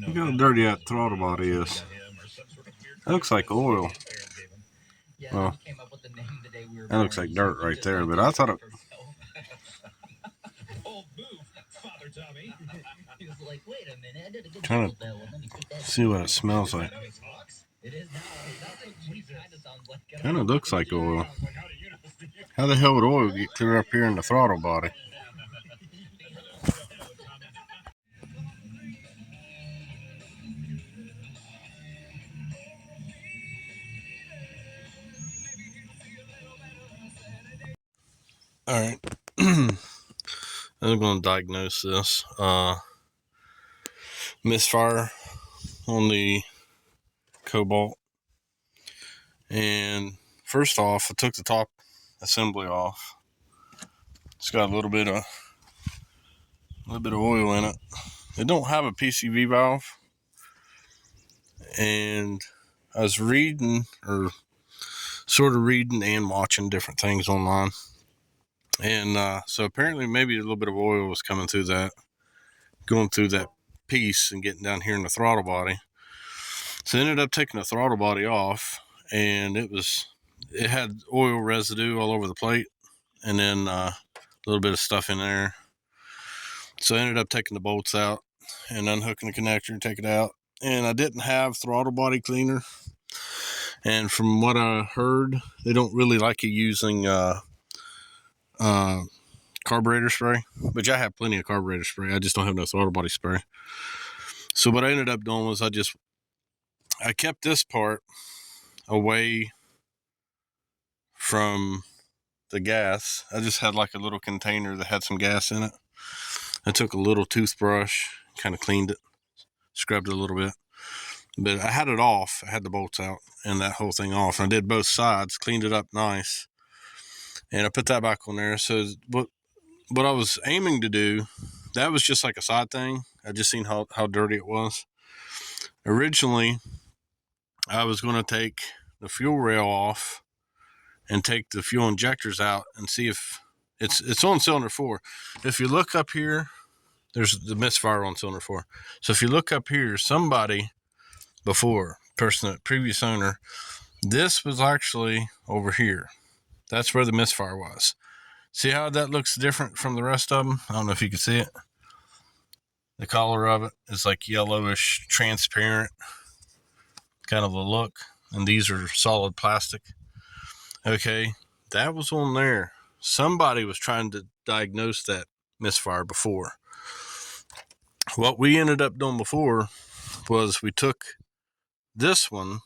Look how dirty that throttle body is. That looks like oil. Well, that looks like dirt right there, but I thought it... Trying to see what it smells like. Kind of looks like oil. How the hell would oil get clear up here in the throttle body? Alright. I'm going to diagnose this. Misfire on the Cobalt. And first off, I took the top assembly off. It's got a little bit of oil in it. It don't have a PCV valve. And I was reading, or sort of reading and watching different things online. And so apparently maybe a little bit of oil was coming through that, going through that piece and getting down here in the throttle body. So I ended up taking the throttle body off, and it had oil residue all over the plate, and then a little bit of stuff in there. So I ended up taking the bolts out and unhooking the connector and take it out. And I didn't have throttle body cleaner. And from what I heard, they don't really like you using carburetor spray, which I have plenty of carburetor spray. I just don't have no throttle body spray. So what I ended up doing was I kept this part away from the gas. I just had like a little container that had some gas in it. I took a little toothbrush, kind of cleaned it, scrubbed it a little bit. But I had it off. I had the bolts out and that whole thing off. And I did both sides, cleaned it up nice. And I put that back on there. So what I was aiming to do, that was just like a side thing. I just seen how dirty it was. Originally, I was going to take the fuel rail off and take the fuel injectors out and see if it's on cylinder 4. If you look up here, there's the misfire on cylinder 4. So if you look up here, somebody before, previous owner, this was actually over here. That's where the misfire was. See how that looks different from the rest of them? I don't know if you can see it. The color of it is like yellowish, transparent kind of a look. And these are solid plastic. Okay, that was on there. Somebody was trying to diagnose that misfire before. What we ended up doing before was we took this one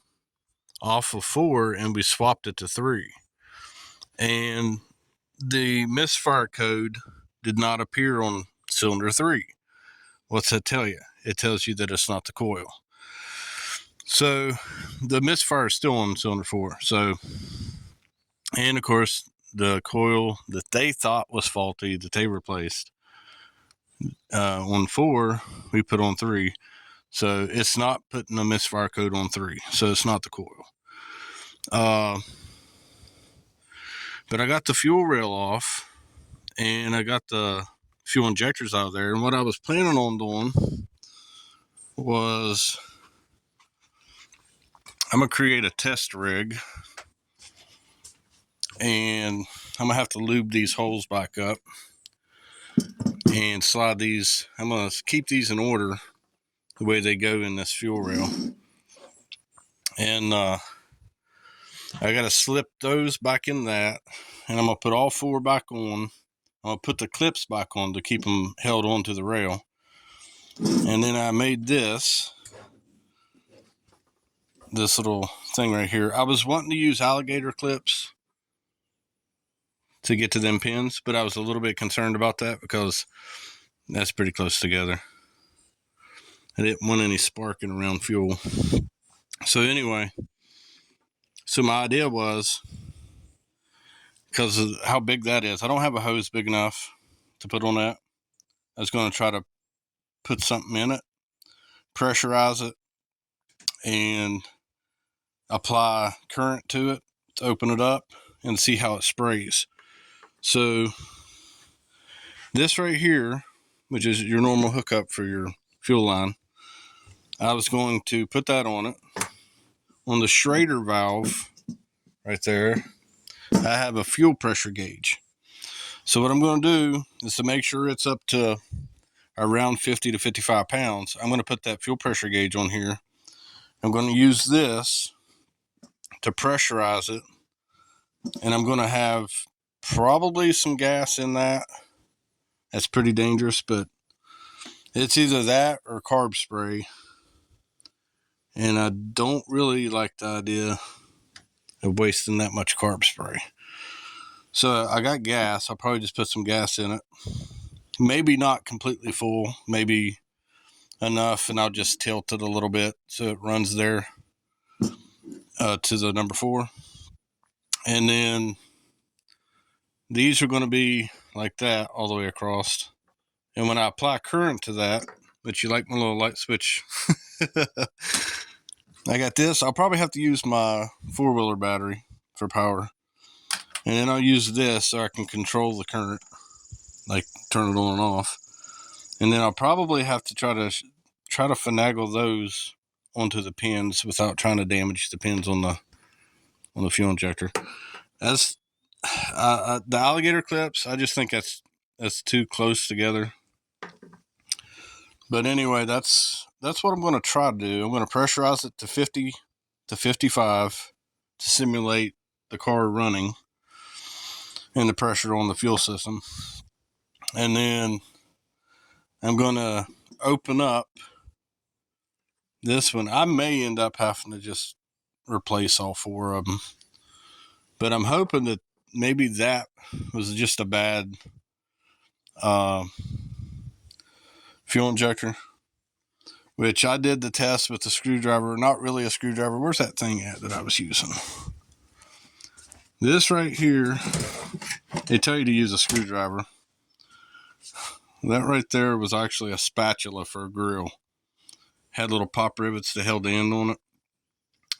off of 4 and we swapped it to 3. And the misfire code did not appear on cylinder 3. What's that tell you? It tells you that it's not the coil. So the misfire is still on cylinder 4. So, and of course, the coil that they thought was faulty that they replaced on 4, we put on 3. So it's not putting a misfire code on 3. So it's not the coil. But I got the fuel rail off and I got the fuel injectors out of there. And what I was planning on doing was I'm going to create a test rig, and I'm going to have to lube these holes back up and slide these. I'm going to keep these in order the way they go in this fuel rail. And I got to slip those back in that, and I'm going to put all 4 back on. I'm going to put the clips back on to keep them held onto the rail. And then I made this little thing right here. I was wanting to use alligator clips to get to them pins, but I was a little bit concerned about that because that's pretty close together. I didn't want any sparking around fuel. So anyway, so my idea was, because of how big that is, I don't have a hose big enough to put on that. I was going to try to put something in it, pressurize it, and apply current to it to open it up and see how it sprays. So this right here, which is your normal hookup for your fuel line, I was going to put that on it. On the Schrader valve right there, I have a fuel pressure gauge. So what I'm going to do is to make sure it's up to around 50 to 55 pounds, I'm going to put that fuel pressure gauge on here. I'm going to use this to pressurize it, and I'm going to have probably some gas in that. That's pretty dangerous, but it's either that or carb spray. And I don't really like the idea of wasting that much carb spray. So I got gas. I'll probably just put some gas in it. Maybe not completely full, maybe enough, and I'll just tilt it a little bit so it runs there to the number 4. And then these are going to be like that all the way across. And when I apply current to that, but you like my little light switch, I got this. I'll probably have to use my 4-wheeler battery for power. And then I'll use this so I can control the current, like turn it on and off. And then I'll probably have to try to finagle those onto the pins without trying to damage the pins on the fuel injector. That's the alligator clips. I just think that's too close together. But anyway, that's what I'm going to try to do. I'm going to pressurize it to 50 to 55 to simulate the car running and the pressure on the fuel system. And then I'm going to open up this one. I may end up having to just replace all 4 of them. But I'm hoping that maybe that was just a bad fuel injector, which I did the test with the screwdriver. Not really a screwdriver. Where's that thing at that I was using? This right here, they tell you to use a screwdriver. That right there was actually a spatula for a grill. Had little pop rivets that held the end on it.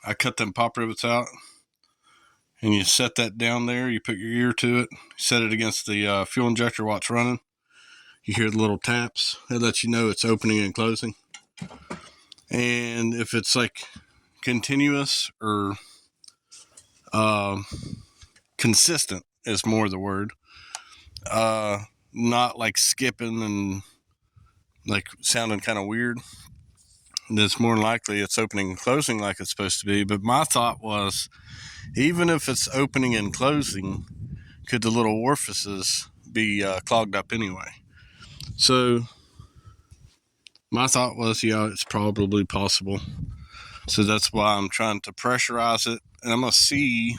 I cut them pop rivets out, and you set that down there. You put your ear to it, set it against the fuel injector while it's running. You hear the little taps. It lets you know it's opening and closing. And if it's like continuous or consistent is more the word, not like skipping and like sounding kind of weird, it's more likely it's opening and closing like it's supposed to be. But my thought was, even if it's opening and closing, could the little orifices be clogged up anyway? So my thought was, yeah, it's probably possible. So that's why I'm trying to pressurize it, and I'm going to see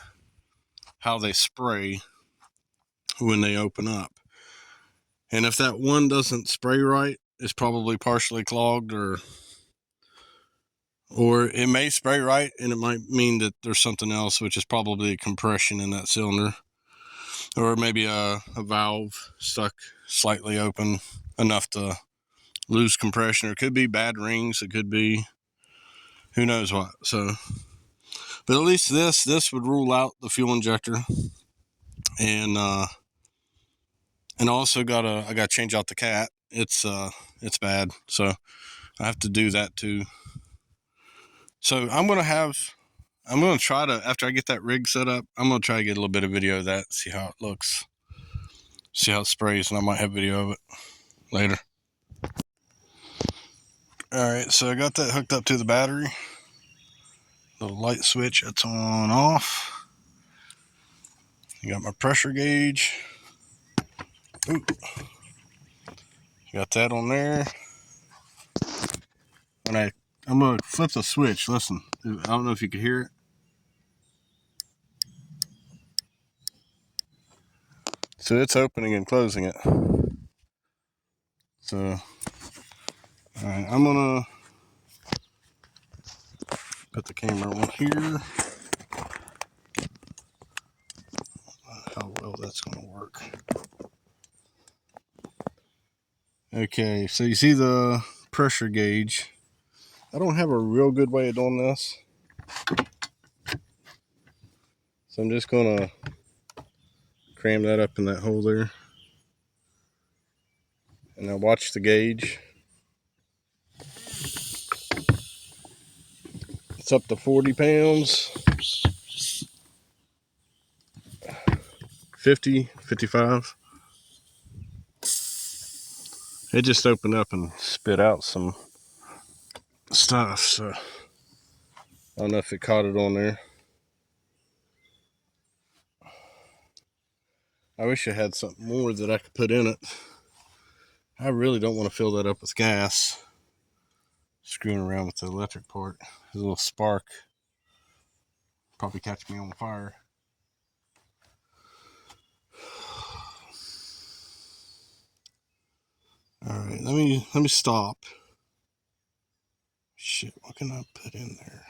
how they spray when they open up. And if that one doesn't spray right, it's probably partially clogged, or it may spray right, and it might mean that there's something else, which is probably a compression in that cylinder, or maybe a valve stuck slightly open enough to lose compression, or it could be bad rings, it could be who knows what. So, but at least this would rule out the fuel injector. And also I gotta change out the cat. It's bad, so I have to do that too. So I'm gonna try to, after I get that rig set up, I'm gonna try to get a little bit of video of that, see how it looks, see how it sprays, and I might have video of it later. Alright, so I got that hooked up to the battery. Little light switch, it's on off. You got my pressure gauge. Ooh. Got that on there. And I'm gonna flip the switch. Listen, I don't know if you can hear it. So it's opening and closing it. So, alright, I'm gonna put the camera on here. How well that's gonna work. Okay, so you see the pressure gauge. I don't have a real good way of doing this, so I'm just gonna cram that up in that hole there. And now watch the gauge. It's up to 40 pounds. 50, 55. It just opened up and spit out some stuff, so I don't know if it caught it on there. I wish I had something more that I could put in it. I really don't want to fill that up with gas. Screwing around with the electric part. There's a little spark. Probably catch me on fire. Alright, let me stop. Shit, what can I put in there?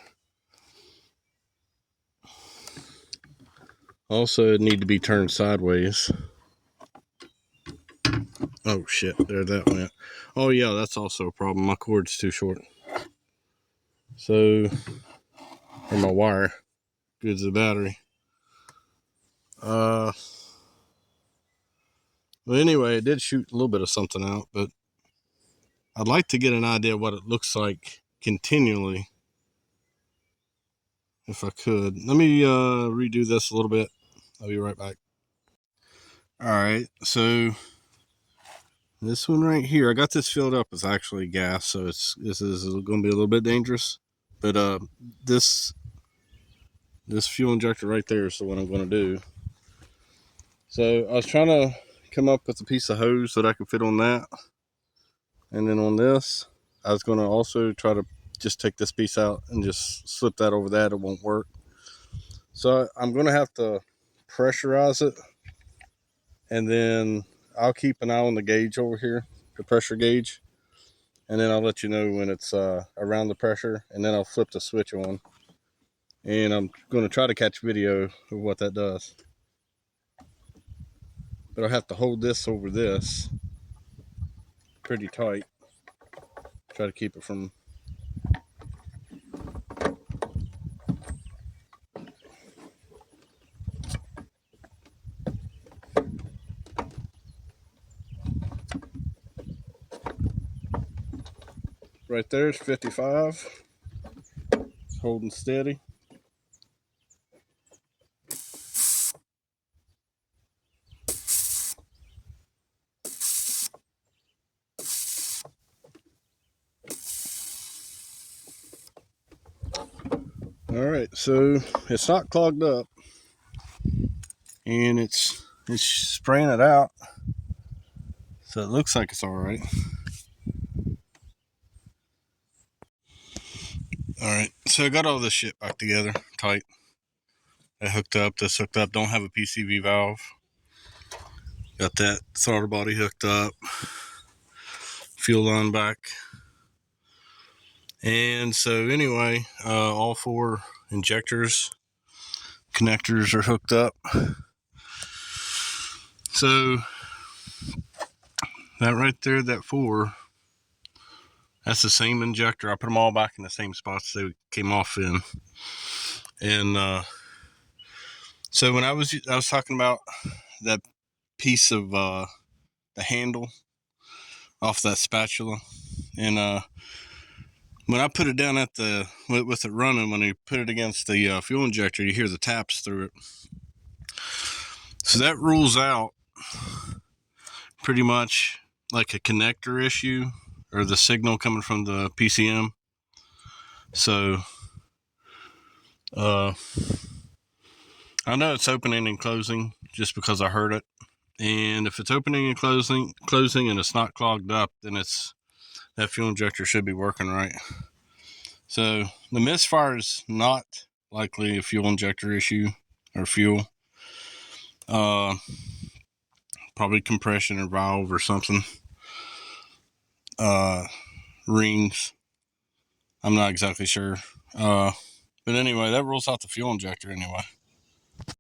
Also, it need to be turned sideways. Oh shit, there that went. Oh yeah, that's also a problem. My cord's too short. So, or my wire. Good as the battery. Well anyway, it did shoot a little bit of something out, but I'd like to get an idea what it looks like continually. If I could. Let me redo this a little bit. I'll be right back. Alright, so this one right here, I got this filled up with actually gas, so this is going to be a little bit dangerous. But this fuel injector right there is the one I'm going to do. So I was trying to come up with a piece of hose that I could fit on that. And then on this, I was going to also try to just take this piece out and just slip that over that. It won't work. So I'm going to have to pressurize it. And then I'll keep an eye on the gauge over here, the pressure gauge. And then I'll let you know when it's around the pressure. And then I'll flip the switch on. And I'm going to try to catch video of what that does. But I'll have to hold this over this pretty tight. Try to keep it from... Right there is 55. It's holding steady. Alright, so it's not clogged up. And it's spraying it out. So it looks like it's alright. Alright, so I got all this shit back together, tight. That hooked up, this hooked up, don't have a PCV valve. Got that throttle body hooked up. Fuel line back. And so anyway, all 4 injectors, connectors are hooked up. So that right there, that 4, that's the same injector. I put them all back in the same spots they came off in. And so when I was talking about that piece of the handle off that spatula, and when I put it down at the with it running, when you put it against the fuel injector, you hear the taps through it. So that rules out pretty much like a connector issue or the signal coming from the PCM. So I know it's opening and closing just because I heard it. And if it's opening and closing and it's not clogged up, then that fuel injector should be working right. So the misfire is not likely a fuel injector issue or fuel. Probably compression or valve or something. Rings. I'm not exactly sure. But anyway, that rules out the fuel injector anyway.